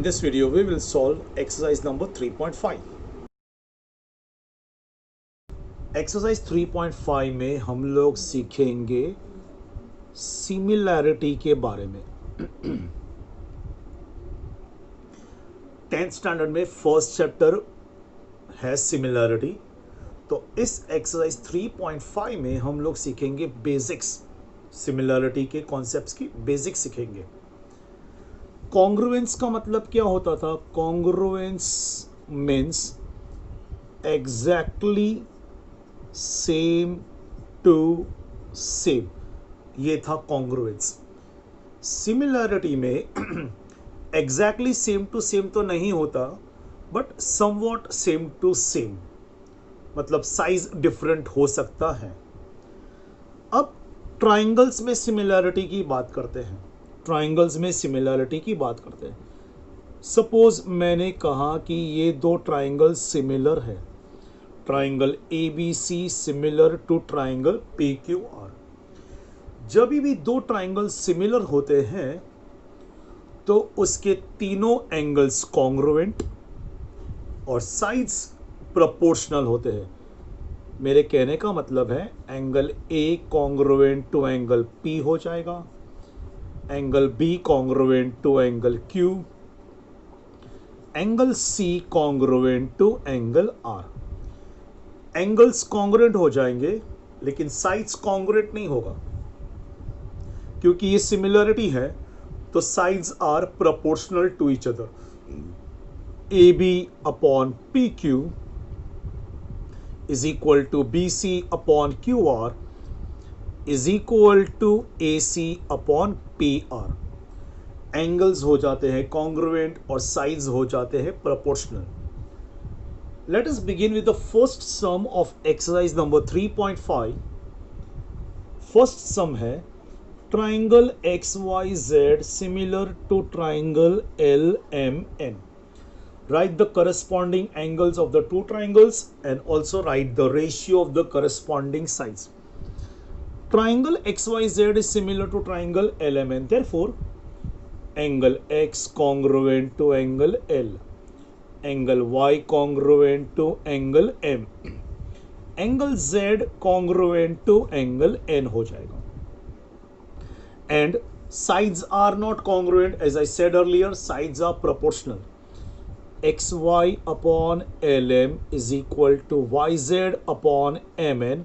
this video, we will solve exercise number 3.5. Exercise 3.5 में हम लोग सीखेंगे सिमिलैरिटी के बारे में। 10th स्टैंडर्ड में फर्स्ट चैप्टर है सिमिलैरिटी। तो इस एक्सरसाइज 3.5 में हम लोग सीखेंगे बेसिक्स, सिमिलैरिटी के कॉन्सेप्ट्स की बेसिक्स सीखेंगे। कॉन्ग्रुएंस का मतलब क्या होता था? Congruence means exactly same to same, ये था कॉन्ग्रुएंस। सिमिलैरिटी में एग्जैक्टली सेम टू सेम तो नहीं होता, but somewhat same to same, मतलब साइज डिफरेंट हो सकता है। अब ट्राइंगल्स में सिमिलैरिटी की बात करते हैं। ट्राइंगल्स में सिमिलैरिटी की बात करते हैं। सपोज मैंने कहा कि ये दो ट्राइंगल सिमिलर है, triangle ABC similar to triangle PQR। जब भी दो ट्राइंगल सिमिलर होते हैं तो उसके तीनों एंगल्स कॉन्ग्रुएंट और साइड्स प्रोपोर्शनल होते हैं। मेरे कहने का मतलब है angle A congruent to angle P हो जाएगा, angle B congruent to angle Q, angle C congruent to angle R। Angles congruent हो जाएंगे लेकिन साइड्स कॉन्ग्रुएंट नहीं होगा, क्योंकि ये सिमिलरिटी है तो sides are proportional to each other. AB upon PQ is equal to BC upon QR is equal to AC upon PR। Angles हो जाते हैं कॉन्ग्रुएंट और साइड्स हो जाते हैं proportional. Let us begin with the first sum of exercise number 3.5। First sum है triangle XYZ similar to triangle LMN। Write the corresponding angles of the two triangles and also write the ratio of the corresponding sides. Triangle XYZ is similar to triangle LMN. Therefore, angle X congruent to angle L, angle Y congruent to angle M, angle Z congruent to angle N हो जाएगा। And sides are not congruent, as I said earlier, sides are proportional. XY upon LM is equal to YZ upon MN.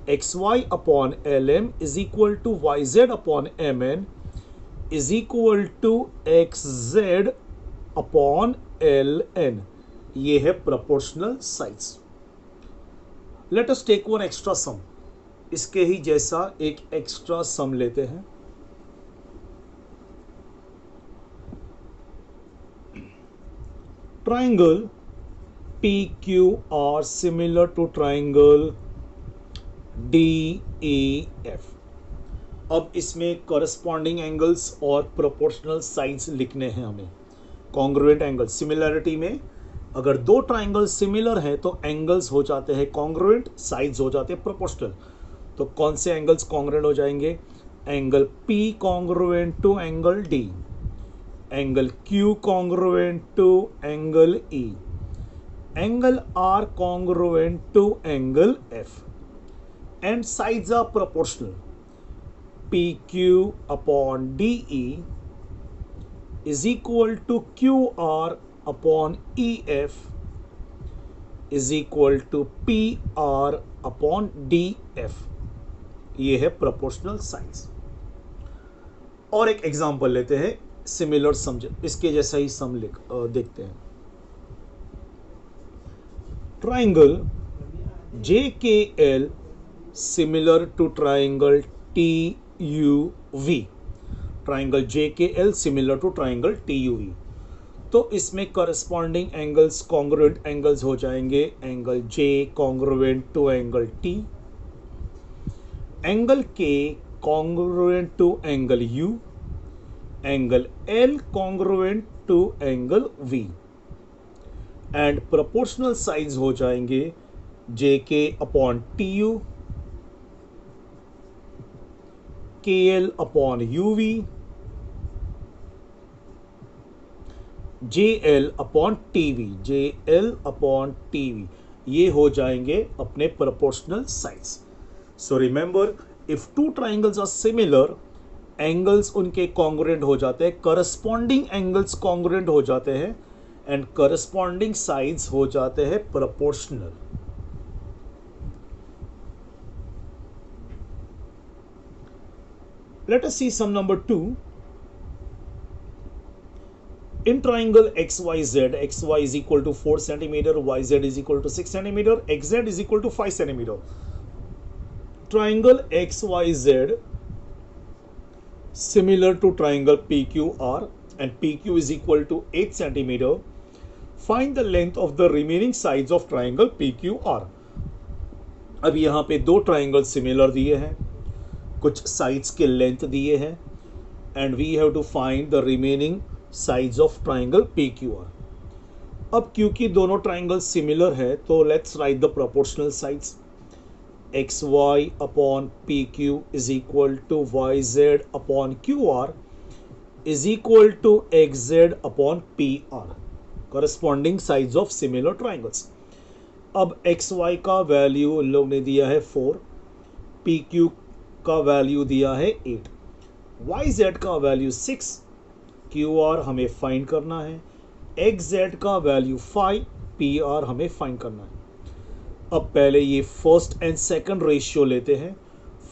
XY upon LM is equal to YZ upon MN is equal to XZ upon LN. ये है proportional sides. Let us take one extra sum. इसके ही जैसा एक extra sum लेते हैं। Triangle PQR similar to triangle DEF। अब इसमें corresponding angles और प्रोपोर्शनल साइड्स लिखने हैं हमें। कॉन्ग्रुएंट एंगल, सिमिलैरिटी में अगर दो ट्राइंगल सिमिलर हैं तो एंगल्स हो जाते हैं कॉन्ग्रुएंट, साइड्स हो जाते हैं प्रोपोर्शनल। तो कौन से एंगल्स कॉन्ग्रुएंट हो जाएंगे? Angle P congruent to angle D, angle Q congruent to angle E, angle R congruent to angle F, and sides are proportional. PQ upon DE is equal to QR upon EF is equal to PR upon DF. ये है proportional sides। और एक example लेते हैं similar sum, इसके जैसा ही sum देखते हैं। Triangle JKL similar to triangle TUV। Triangle JKL similar to triangle TUV। तो इसमें करस्पॉन्डिंग एंगल्स कॉन्ग्रुएंट एंगल्स हो जाएंगे। Angle J congruent to angle T, angle K congruent to angle U, angle L congruent to angle V, and proportional sides हो जाएंगे JK upon TU, KL upon UV, J L upon TV, J L upon TV, ये हो जाएंगे अपने proportional sides. So remember, if two triangles are similar, angles उनके congruent हो जाते हैं, करस्पॉन्डिंग एंगल्स कॉन्ग्रुएंट हो जाते हैं, एंड करस्पॉन्डिंग साइड्स हो जाते हैं proportional. Let us see sum number 2. In triangle XYZ, XY is equal to 4 centimeter, YZ is equal to 6 centimeter, XZ is equal to 5 centimeter. Triangle XYZ similar to triangle PQR, and PQ is equal to 8 centimeter. Find the length of the remaining sides of triangle PQR. अब यहाँ पे दो triangle similar दिए हैं, कुछ sides के length दिए हैं, and we have to find the remaining sides of triangle PQR. अब क्योंकि दोनों ट्राइंगल सिमिलर है तो let's write the proportional sides. XY upon PQ is equal to YZ upon QR is equal to XZ upon PR, corresponding sides of similar triangles. अब XY का value इन लोग ने दिया है 4, PQ का वैल्यू दिया है 8, YZ का वैल्यू 6, QR हमें फाइंड करना है, XZ का वैल्यू 5, PR हमें फाइंड करना है. अब पहले ये फर्स्ट एंड सेकंड रेशियो लेते हैं.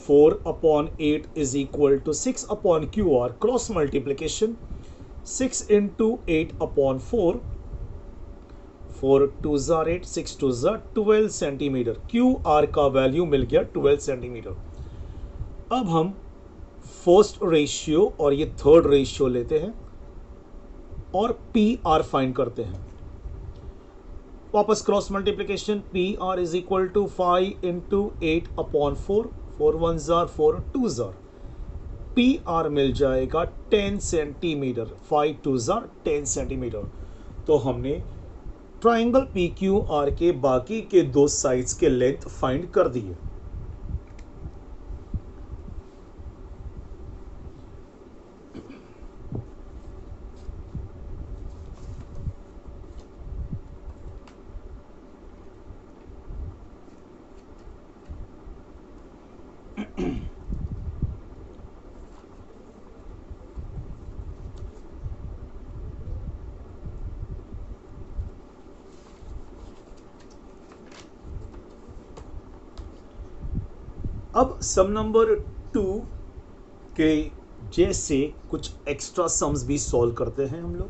4 upon 8 is equal to 6 upon QR, cross multiplication, 6 into 8 upon 4, 4 2 jar 8, 6 2 jar 12 centimetre. QR का वैल्यू मिल गया 12 सेंटीमीटर. अब हम फर्स्ट रेशियो और ये थर्ड रेशियो लेते हैं और PR फाइंड करते हैं. वापस cross multiplication, PR is equal to 5 into 8 upon 4, 4 1 जार 4 2 जार, PR मिल जाएगा 10 सेंटीमीटर, 5 2 जार 10 सेंटीमीटर. तो हमने ट्राइंगल PQR के बाकी के दो साइड्स के लेंथ फाइंड कर दिए. अब सम नंबर 2 के जैसे कुछ एक्स्ट्रा सम्स भी सॉल्व करते हैं हम लोग.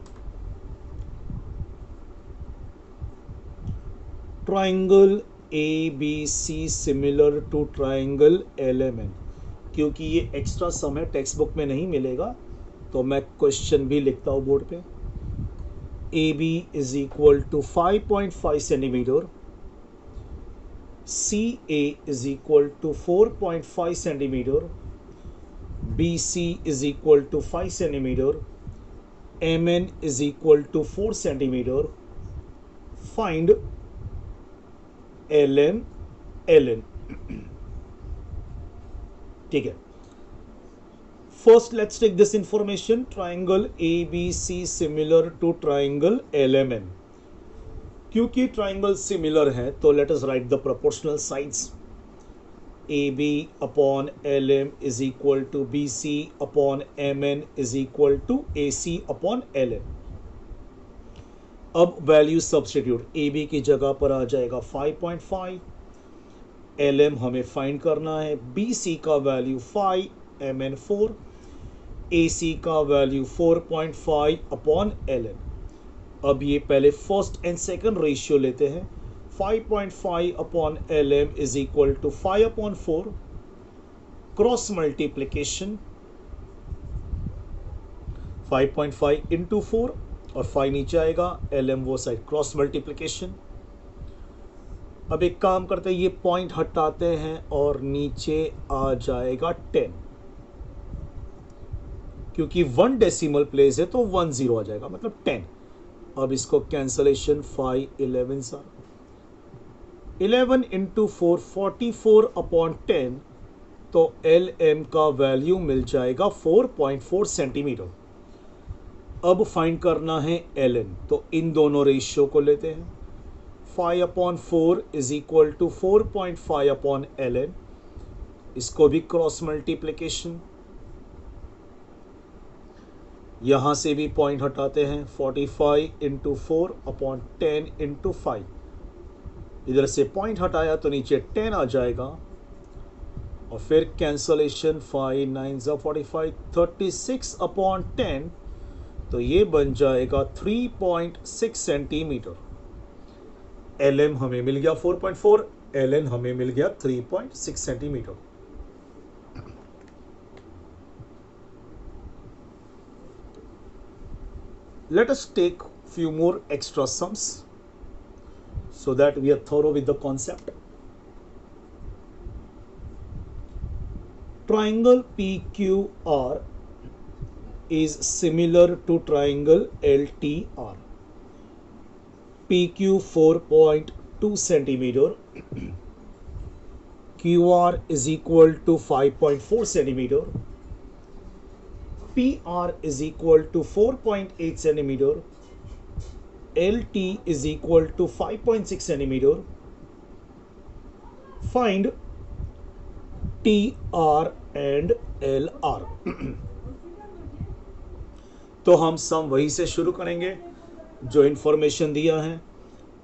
Triangle ABC similar to triangle LMN. क्योंकि ये एक्स्ट्रा सम है, टेक्स्ट बुक में नहीं मिलेगा, तो मैं क्वेश्चन भी लिखता हूँ बोर्ड पे. AB is equal to 5.5 centimeter, CA is equal to 4.5 centimeter, BC is equal to 5 centimeter, MN is equal to 4 centimeter. Find LM, LN. ठीक है. First let's take this information. Triangle ABC similar to triangle LMN. क्योंकि triangle similar है तो let us write the proportional sides. AB upon LM is equal to BC upon MN is equal to AC upon LN. अब value substitute, AB की जगह पर आ जाएगा 5.5, LM हमें find करना है, BC का वैल्यू 5, MN 4, AC का वैल्यू 4.5 अपॉन LN. अब ये पहले फर्स्ट एंड सेकंड रेशियो लेते हैं. 5.5 upon LM is equal to 5 upon 4, cross multiplication, 5.5 into 4 और 5 नीचे आएगा, LM वो साइड, क्रॉस मल्टीप्लीकेशन. अब एक काम करते हैं, ये पॉइंट हटाते हैं और नीचे आ जाएगा 10, क्योंकि 1 डेसिमल प्लेस है तो 1 0 आ जाएगा, मतलब 10. अब इसको कैंसलेशन, 5 11 सर, 11 इंटू 4 44 अपॉन 10, तो LM का वैल्यू मिल जाएगा 4.4 सेंटीमीटर. अब फाइंड करना है ln, तो इन दोनों रेशियो को लेते हैं। 5/4 इज इक्वल टू 4.5/ln, इसको भी क्रॉस मल्टीप्लिकेशन, यहाँ से भी पॉइंट हटाते हैं। 45 इंटू 4/10 इंटू 5, इधर से पॉइंट हटाया तो नीचे 10 आ जाएगा, और फिर कैंसलेशन 5 9 45, 36/10, तो ये बन जाएगा 3.6 सेंटीमीटर। lm हमें मिल गया 4.4, ln हमें मिल गया 3.6 centimetre. Let us take few more extra sums so that we are thorough with the concept. Triangle PQR is similar to triangle LTR. PQ 4.2 centimeter, QR is equal to 5.4 centimeter, PR is equal to 4.8 centimeter, LT is equal to 5.6 centimeter. Find TR and LR. तो हम सम वही से शुरू करेंगे जो information दिया है।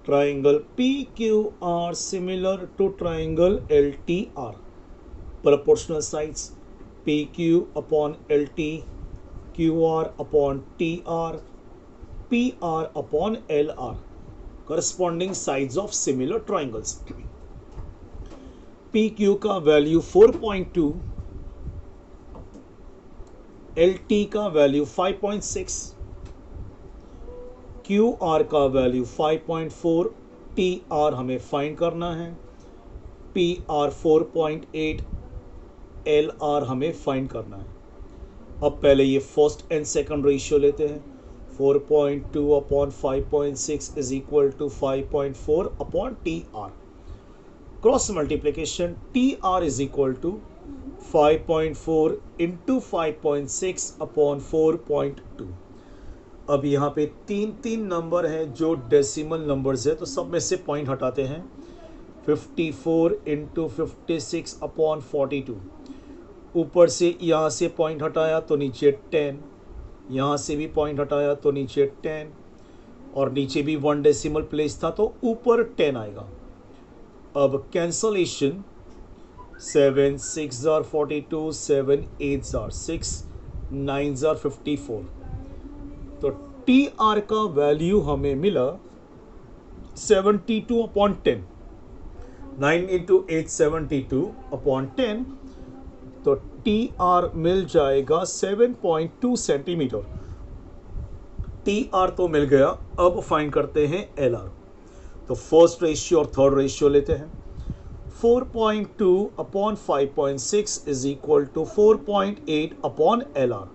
Triangle PQR similar to triangle LTR, proportional sides PQ upon LT, QR upon TR, PR upon LR, corresponding sides of similar triangles. PQ का वैल्यू 4.2, LT का वैल्यू 5.6, QR का वैल्यू 5.4, TR हमें फाइंड करना है, PR 4.8, LR हमें find करना है। अब पहले ये फर्स्ट एंड सेकंड रेशियो लेते हैं। 4.2/5.6 is equal to 5.4/TR। Cross multiplication, TR is equal to 5.4 into 5.6/4.2। अब यहाँ पे तीन नंबर हैं जो डेसिमल नंबर्स है, तो सब में से पॉइंट हटाते हैं। 54 इंटू 56/42, ऊपर से यहाँ से पॉइंट हटाया तो नीचे 10, यहाँ से भी पॉइंट हटाया तो नीचे 10, और नीचे भी 1 डेसिमल प्लेस था तो ऊपर 10 आएगा। अब कैंसलेशन, 7 6 42, 7 8 6, 9 54, तो TR का वैल्यू हमें मिला 72/10। 9 इंटू 8 72/10, तो TR मिल जाएगा 7.2 सेंटीमीटर। TR तो मिल गया, अब फाइंड करते हैं LR। तो फर्स्ट रेशियो और थर्ड रेशियो लेते हैं। 4.2/5.6 इज इक्वल टू 4.8/LR।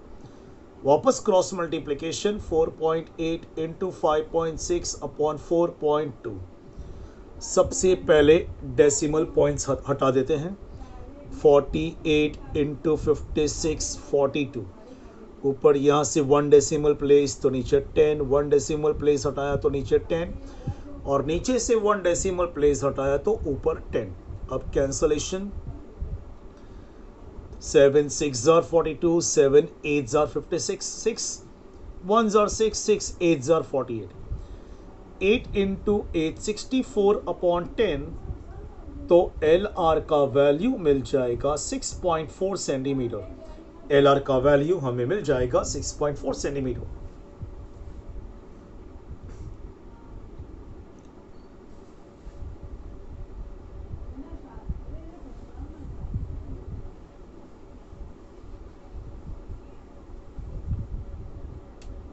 वापस क्रॉस मल्टीप्लिकेशन, 4.8 इंटू 5.6/4.2। सबसे पहले डेसिमल पॉइंट्स हटा देते हैं। 48 इंटू 56 42, ऊपर यहाँ से 1 डेसिमल प्लेस तो नीचे 10, 1 डेसिमल प्लेस हटाया तो नीचे 10, और नीचे से 1 डेसिमल प्लेस हटाया तो ऊपर 10। अब कैंसलेशन, 7 6 42, 7 8 56, 6 1 6, 6 8 48, 8 इंटू 8 64/10, तो LR का वैल्यू मिल जाएगा 6.4 सेंटीमीटर। LR का वैल्यू हमें मिल जाएगा 6.4 centimetre.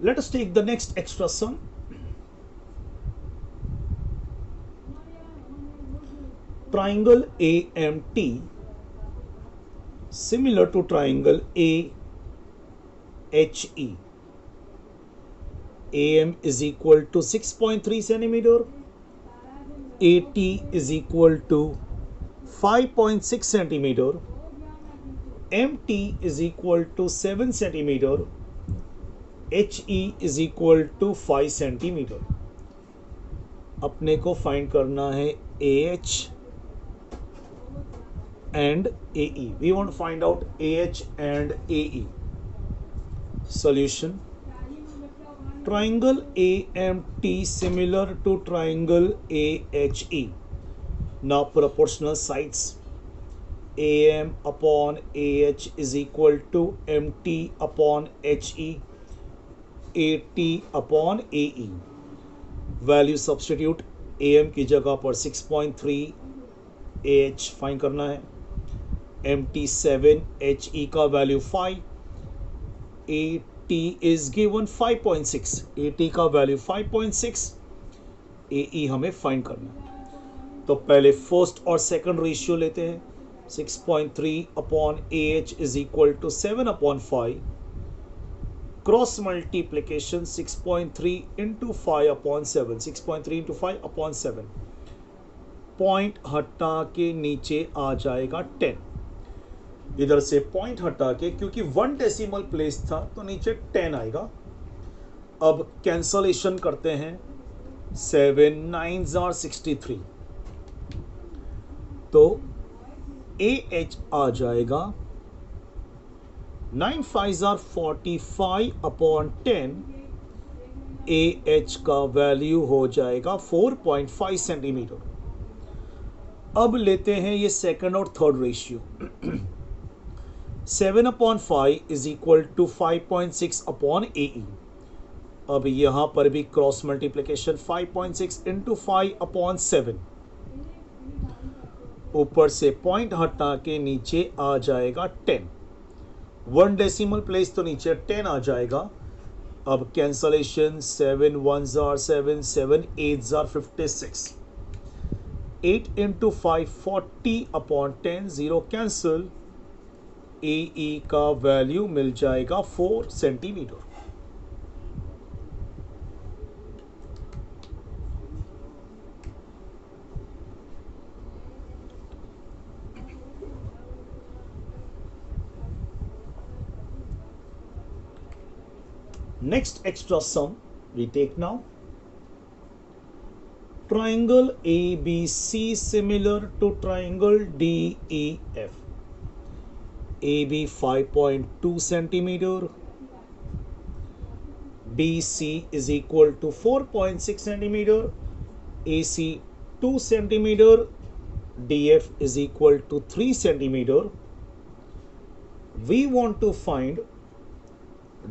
Let us take the next extra sum. Triangle AMT similar to triangle AHE. AM is equal to 6.3 centimeter, AT is equal to 5.6 centimeter, MT is equal to 7 centimeter, H E is equal to 5 centimeter. अपने को find करना है A H and A E. We want to find out A H and A E. Solution, triangle AMT similar to triangle AHE. Now proportional sides, AM upon AH is equal to MT upon HE, AT upon AE. Value substitute, AM की जगह पर 6.3, AH find करना है, MT 7, HE का value 5, AT is given 5.6, AT का value 5.6, AE हमें find करना है। तो पहले फर्स्ट और सेकंड रेशियो लेते हैं। 6.3 upon AH is equal to 7 upon 5, cross multiplication 6.3 into 5 upon 7, 6.3 into 5 upon 7, point हटा के नीचे आ जाएगा 10। इधर से पॉइंट हटा के, क्योंकि 1 डेसिमल प्लेस था तो नीचे 10 आएगा। अब कैंसलेशन करते हैं, 7 9s are 63, तो AH आ जाएगा 9 5s are 45 अपॉन 10, AH का वैल्यू हो जाएगा 4.5 सेंटीमीटर। अब लेते हैं ये सेकंड और third ratio. 7 upon 5 is equal to 5.6 upon AE। अब यहां पर भी क्रॉस मल्टीप्लीकेशन 5.6 इंटू 5 अपॉन 7, ऊपर से पॉइंट हटा के नीचे आ जाएगा 10। 1 डेसिमल प्लेस तो नीचे 10 आ जाएगा। अब cancellation, 7 1s are 7, 7 8s are 56, 8 into 5 40 upon 10, 0 cancel, AE का वैल्यू मिल जाएगा 4 centimetre. Next extra sum we take now. Triangle ABC similar to triangle DEF. AB 5.2 centimeter, BC is equal to 4.6 centimeter, AC 2 centimeter, DF is equal to 3 centimeter. We want to find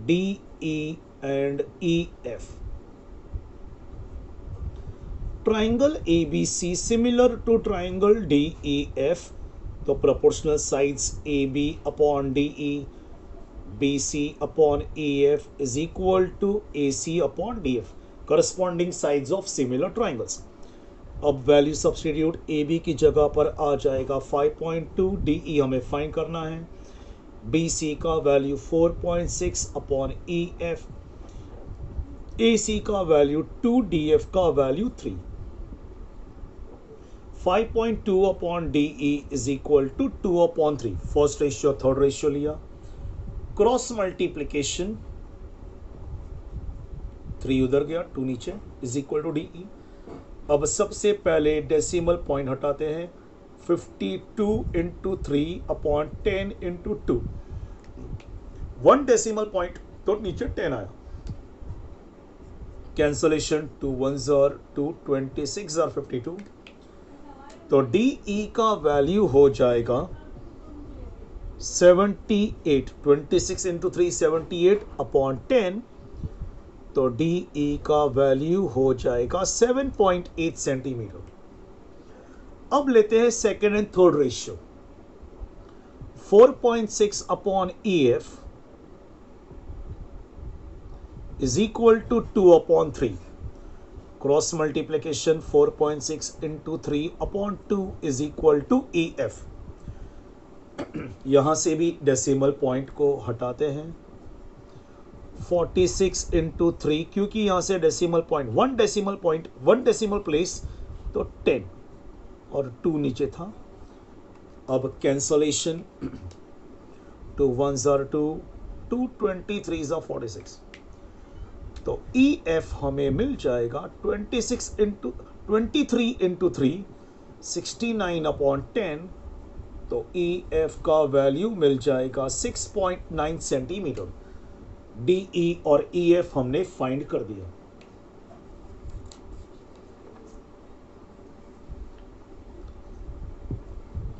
DE and EF. Triangle ABC similar to triangle DEF, तो proportional sides AB upon DE, BC upon EF is equal to AC upon DF, corresponding sides of similar triangles. अब value substitute, AB की जगह पर आ जाएगा 5.2, DE हमें find करना है, BC का वैल्यू 4.6 अपॉन EF, AC का वैल्यू 2, DF का value 3। 5.2 upon DE is equal to 2 upon 3, first ratio third ratio लिया, क्रॉस मल्टीप्लीकेशन 3 उधर गया, 2 नीचे, इज इक्वल टू DE। अब सबसे पहले डेसिमल पॉइंट हटाते हैं, 52 into 3 upon 10 into 2, 1 decimal point तो नीचे 10 आया। कैंसलेशन, 2 1s are 2, 26 are 52, तो DE का वैल्यू हो जाएगा 78, 26 इंटू 3 78 अपॉन 10, तो DE का वैल्यू हो जाएगा 7.8 सेंटीमीटर। अब लेते हैं second and third ratio. 4.6 upon EF is equal to 2 upon 3, cross multiplication 4.6 into 3 upon 2 is equal to EF। यहां से भी डेसिमल पॉइंट को हटाते हैं, 46 इंटू 3, क्योंकि यहां से डेसिमल पॉइंट 1 डेसिमल प्लेस तो 10 और 2 नीचे था। अब cancellation, 2 1s are 2, 2 23s are 46, तो ई एफ हमें मिल जाएगा 23 इंटू 3 69/10। तो ई एफ का वैल्यू मिल जाएगा 6.9 सेंटीमीटर। डी ई और ई एफ हमने फाइंड कर दिया।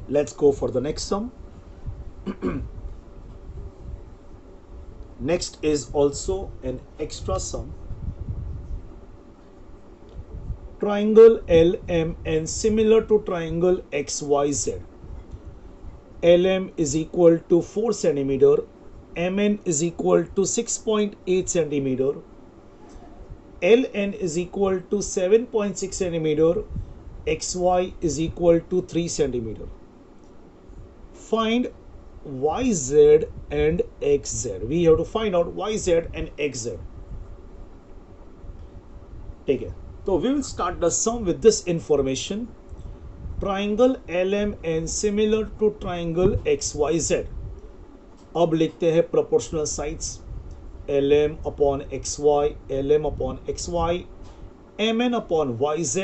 Let's go for the next sum. Next is also an extra sum. Triangle LMN similar to triangle XYZ. LM is equal to 4 centimeter, MN is equal to 6.8 centimeter, LN is equal to 7.6 centimeter, XY is equal to 3 centimeter. Find YZ and XZ. We have to find out YZ and XZ. ठीक है, तो we will start the sum with this information. Triangle LMN similar to triangle XYZ. अब लिखते हैं proportional sides. LM upon XY, LM upon XY, MN upon YZ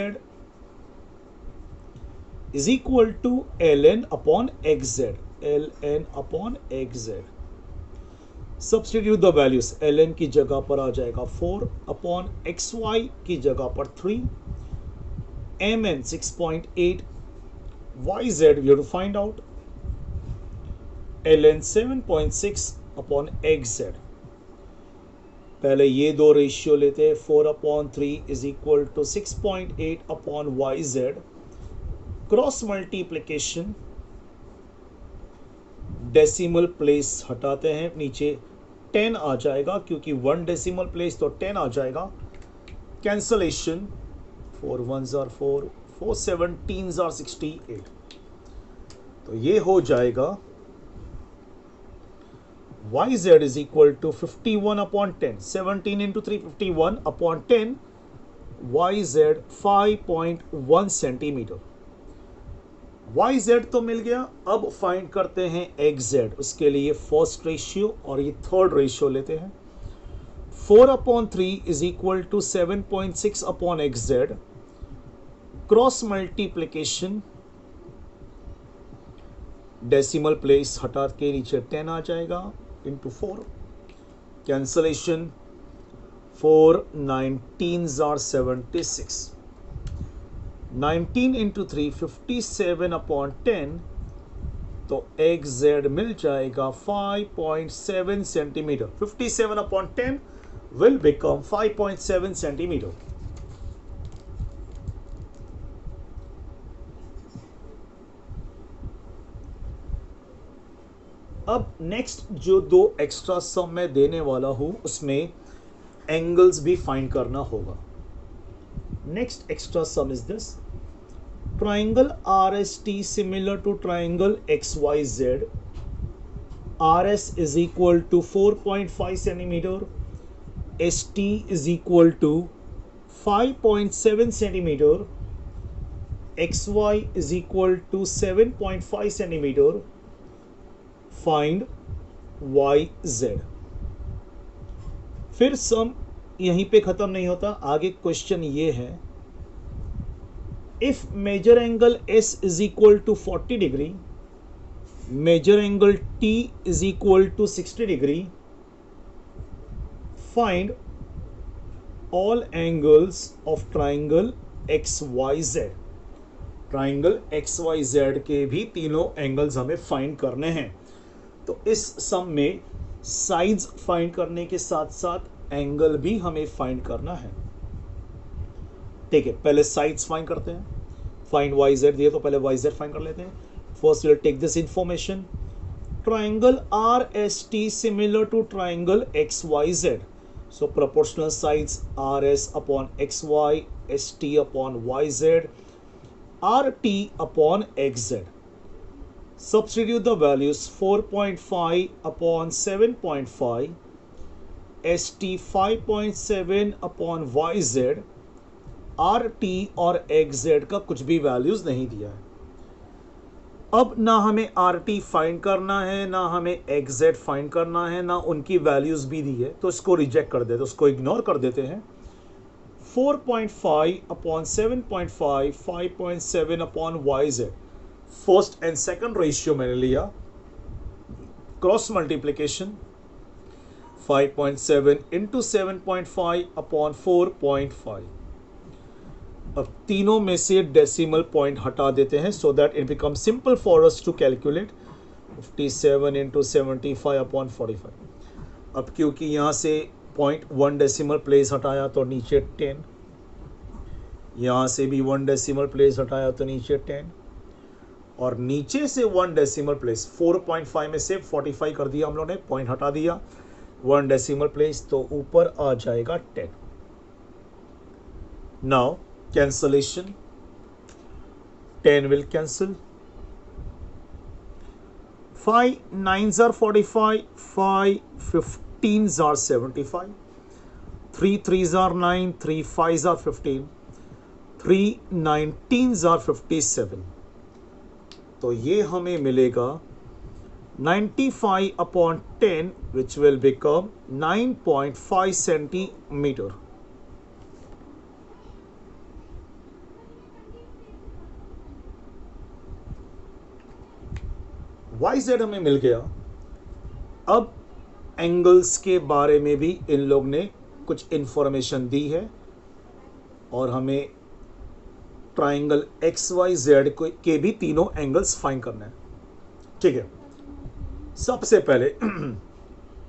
is equal to LN upon XZ. ln upon xz. Substitute the values. ln की जगह पर आ जाएगा 4 upon xy की जगह पर 3, mn 6.8, yz we have to find out ln 7.6 upon xz। पहले ये दो रेशियो लेते हैं, 4/3 is equal to 6.8 upon yz। Cross multiplication, decimal place हटाते हैं, नीचे 10 आ जाएगा क्योंकि 1 डेसिमल प्लेस तो 10 आ जाएगा। Cancellation, 4 1s are 4, 4 17s are 68। तो ये हो जाएगा yz is equal to 51/10, 17 into 3 51/10, yz 5.1 centimetre. yz तो मिल गया। अब फाइंड करते हैं xz। उसके लिए फर्स्ट रेशियो और ये थर्ड रेशियो लेते हैं। 4/3 is equal to 7.6 upon xz। Cross multiplication, decimal place हटा के नीचे 10 आ जाएगा into 4। Cancellation, 4 19s are 76, 19 into 3 57/10। तो xz मिल जाएगा 5.7 सेंटीमीटर। 57/10 will become 5.7 centimetre. अब नेक्स्ट जो दो एक्स्ट्रा सम मैं देने वाला हूं उसमें एंगल्स भी फाइंड करना होगा। Next extra sum is this. Triangle RST similar to triangle XYZ. RS is equal to 4.5 centimeter. ST is equal to 5.7 centimeter. XY is equal to 7.5 centimeter. Find YZ. फिर सम यहीं पे खत्म नहीं होता, आगे क्वेश्चन ये है, if measure angle S is equal to 40 degree, measure angle T is equal to 60 degree, find all angles of triangle XYZ। Triangle XYZ के भी तीनों एंगल्स हमें फाइंड करने हैं। तो इस सम में साइड्स फाइंड करने के साथ साथ एंगल भी हमें फाइंड करना है। ठीक है, पहले साइड्स फाइंड करते हैं। फाइंड YZ दिए तो पहले YZ फाइंड कर लेते हैं। First will take this information. Triangle RST similar to triangle XYZ, so proportional sides RS upon XY, ST upon YZ, RT upon XZ। Substitute the values 4.5 upon 7.5, ST 5.7 upon YZ, RT और XZ का कुछ भी values नहीं दिया है। अब ना हमें आर टी फाइंड करना है, ना हमें एक्स जेड फाइंड करना है, ना उनकी वैल्यूज भी दी है, तो इसको रिजेक्ट कर देते, उसको इग्नोर कर देते हैं। 4.5 upon 7.5, 5.7 upon Y Z, first and second ratio मैंने लिया, क्रॉस मल्टीप्लीकेशन 5.7 इंटू 7.5 अपॉन 4.5। अब तीनों में से डेसिमल पॉइंट हटा देते हैं so that it become simple for us to calculate 57 into 75 upon 45। अब क्योंकि यहाँ से 0.1 डेसिमल प्लेस हटाया तो नीचे 10, यहाँ से भी 1 डेसिमल प्लेस हटाया तो नीचे 10, और नीचे से 1 डेसिमल प्लेस 4.5 में से 45 कर दिया हम लोगों ने, पॉइंट हटा दिया, 1 डेसिमल प्लेस तो ऊपर आ जाएगा 10। Now cancellation, 10 will cancel, 5 9s are 45, 5 15s are 75, 3 3s are 9, 3 5s are 15, 3 19s are 57। तो ये हमें मिलेगा 95 upon 10 which will become 9.5 centimeter. Y Z हमें मिल गया। अब एंगल्स के बारे में भी इन लोग ने कुछ इंफॉर्मेशन दी है और हमें ट्राइंगल एक्स वाई जेड के भी तीनों एंगल्स फाइंड करना है। ठीक है, सबसे पहले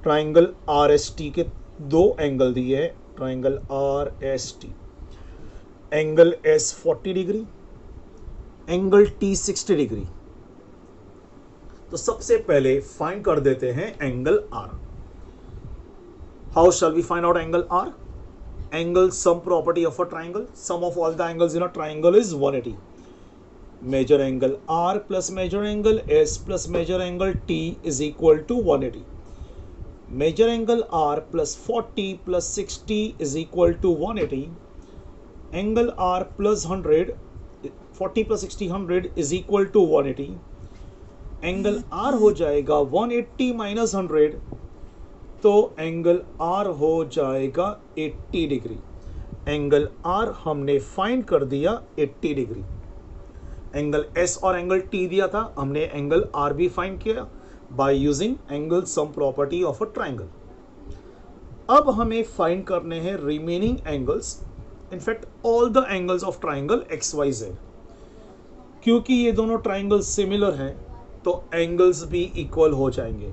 ट्राइंगल आर एस टी के दो एंगल दिए हैं, triangle R S T, angle S 40 degree, angle T 60 degree. तो सबसे पहले फाइंड कर देते हैं angle R. How shall we find out angle R? Angle sum property of a triangle, sum of all the angles in a triangle is 180। Measure angle R plus measure angle S plus measure angle T is equal to 180। Measure angle R plus 40 plus 60 is equal to 180। Angle R plus 100, 40 plus 60 100 is equal to 180। Angle R हो जाएगा 180 minus 100, तो angle R हो जाएगा 80 degree. Angle R हमने find कर दिया 80 degree. Angle S और angle T दिया था, हमने एंगल आर भी फाइंड किया by using angle sum property of a triangle. अब हमें फाइंड करने हैं remaining angles, in fact all the angles of triangle X Y Z. क्योंकि ये दोनों ट्राइंगल सिमिलर हैं तो एंगल्स भी इक्वल हो जाएंगे।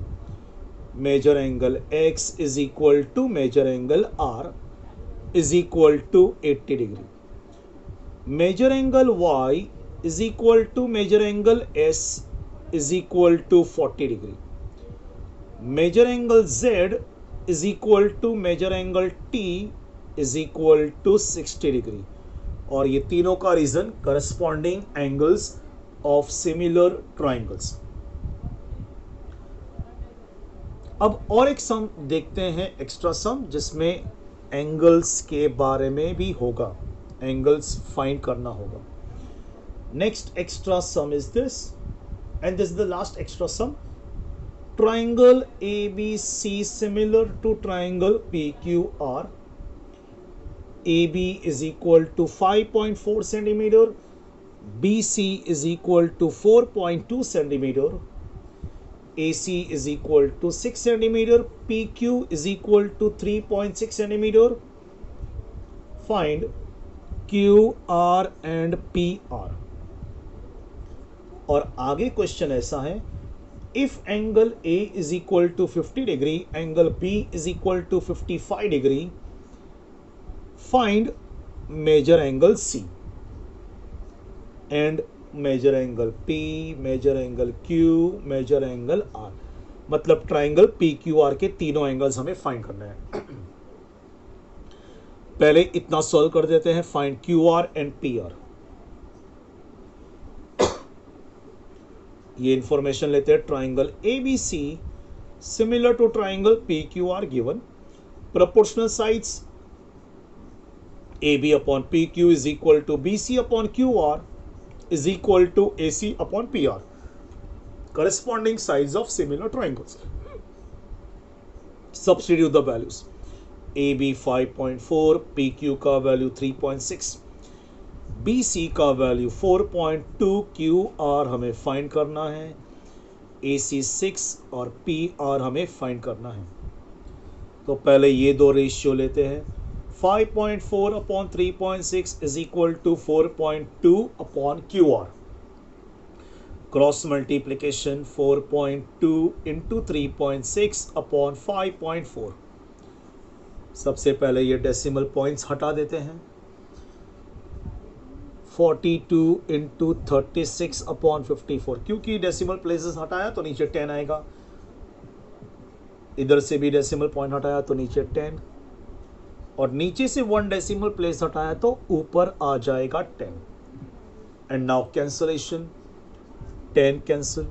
Measure angle x is equal to measure angle r is equal to 80 degree. Measure angle y is equal to measure angle s is equal to 40 degree. Measure angle z is equal to measure angle t is equal to 60 degree. और ये तीनों का reason corresponding angles of similar triangles. अब और एक सम देखते हैं, extra सम, जिसमें एंगल्स के बारे में भी होगा, एंगल्स फाइंड करना होगा। Next extra sum is this, and this is the last extra sum. Triangle ABC similar to triangle PQR। AB is equal to 5.4 centimeter, BC is equal to 4.2 centimeter, AC is equal to 6 centimeter, PQ is equal to 3.6 centimeter. Find QR and PR. और आगे question ऐसा है, if angle A is equal to 50 degree, angle B is equal to 55 degree, find measure angle C and measure angle P, measure angle Q, measure angle R। मतलब triangle PQR के तीनों angles हमें find करना है। पहले इतना solve कर देते हैं, फाइंड QR एंड PR। ये इंफॉर्मेशन लेते हैं, triangle ABC similar to triangle PQR given, proportional sides AB upon PQ is equal to BC upon QR is equal to AC upon PR। corresponding sides of similar triangles. Substitute the values. AB 5.4, PQ का value 3.6, BC का value 4.2, QR हमें find करना है, AC 6 और PR हमें find करना है। तो पहले ये दो रेशियो लेते हैं। 5.4 upon 3.6 is equal to 4.2 upon QR। Cross multiplication 4.2 into 3.6 upon 5.4। सबसे पहले ये डेसिमल पॉइंट्स हटा देते हैं। 42 इंटू 36 अपॉन 54, क्योंकि डेसिमल प्लेसेस हटाया तो नीचे 10 आएगा, इधर से भी डेसिमल पॉइंट हटाया तो नीचे 10, और नीचे से 1 डेसिमल प्लेस हटाया तो ऊपर आ जाएगा 10। And now cancellation, 10 cancel,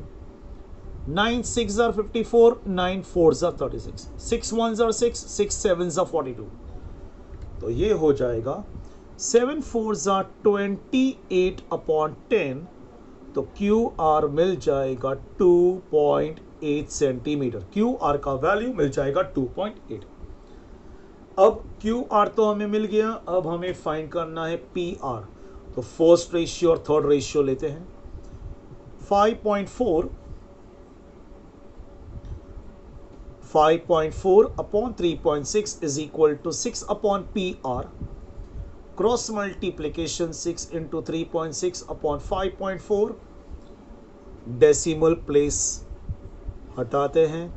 9 6 are 54, 9 4 are 36, 6 1 are 6, 6 7 are 42। तो ये हो जाएगा 7 4 are 28 अपॉन 10, तो QR मिल जाएगा 2.8 सेंटीमीटर। QR का वैल्यू मिल जाएगा 2.8। अब QR तो हमें मिल गया, अब हमें फाइंड करना है PR। तो फर्स्ट रेशियो और थर्ड रेशियो लेते हैं। 5.4 upon 3.6 is equal to 6 upon PR। Cross multiplication 6 into 3.6 upon 5.4। Decimal place हटाते हैं,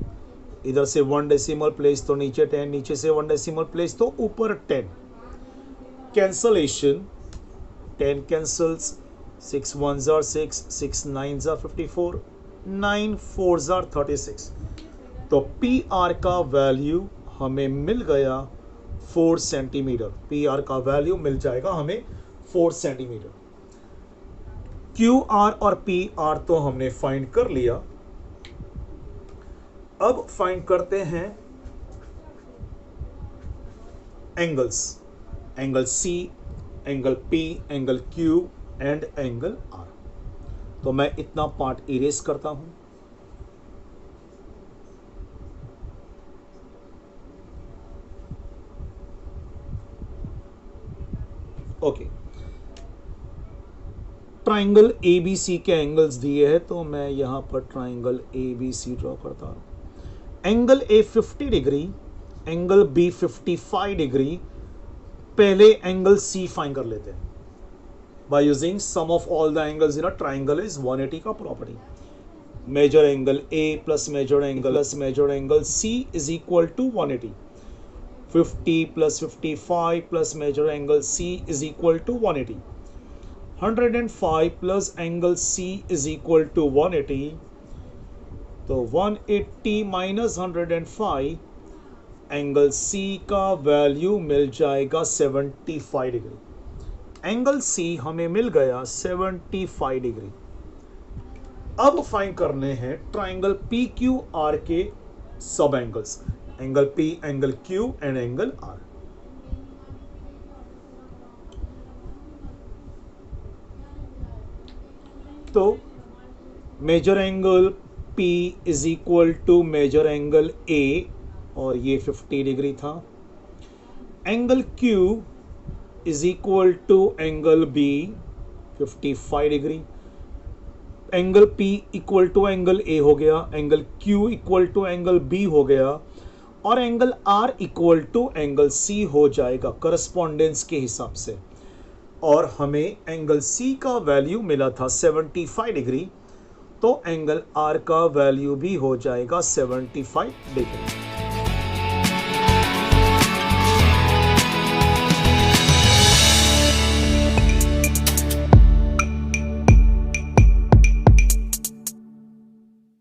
इधर से 1 डेसिमल प्लेस तो नीचे 10, नीचे से 1 डेसिमल प्लेस तो ऊपर 10। Cancellation, 10 cancels, 6 1s are 6, 6 9s are 54, 9 4s are 36। तो PR का वैल्यू हमें मिल गया 4 सेंटीमीटर। PR का वैल्यू मिल जाएगा हमें 4 सेंटीमीटर। QR और PR तो हमने फाइंड कर लिया। अब फाइंड करते हैं angles, angle C, angle P, angle Q and angle R। तो मैं इतना पार्ट इरेज करता हूं। ओके, ट्राइंगल ABC के एंगल्स दिए हैं, तो मैं यहां पर ट्राइंगल ABC ड्रॉ करता हूं। Angle A 50 degree, angle B 55 degree. पहले एंगल C फाइंड कर लेते हैं by using sum of all the angles in a triangle is 180 का property. Measure angle A plus measure angle C is equal to 180। 50 plus 55 plus measure angle C is equal to 180। 105 plus angle C is equal to 180। तो 180 minus 105, angle C का value मिल जाएगा 75 degree. Angle C हमें मिल गया 75 degree. अब find करने हैं ट्राइंगल PQR के सब angles, angle P, angle Q and angle R। तो measure angle P is equal to measure angle A, और ये 50 डिग्री था। Angle Q is equal to angle B 55 degree. Angle P equal to angle A हो गया, angle Q equal to angle B हो गया, और angle R equal to angle C हो जाएगा करस्पॉन्डेंस के हिसाब से। और हमें एंगल C का वैल्यू मिला था 75 डिग्री, तो एंगल R का वैल्यू भी हो जाएगा 75 डिग्री।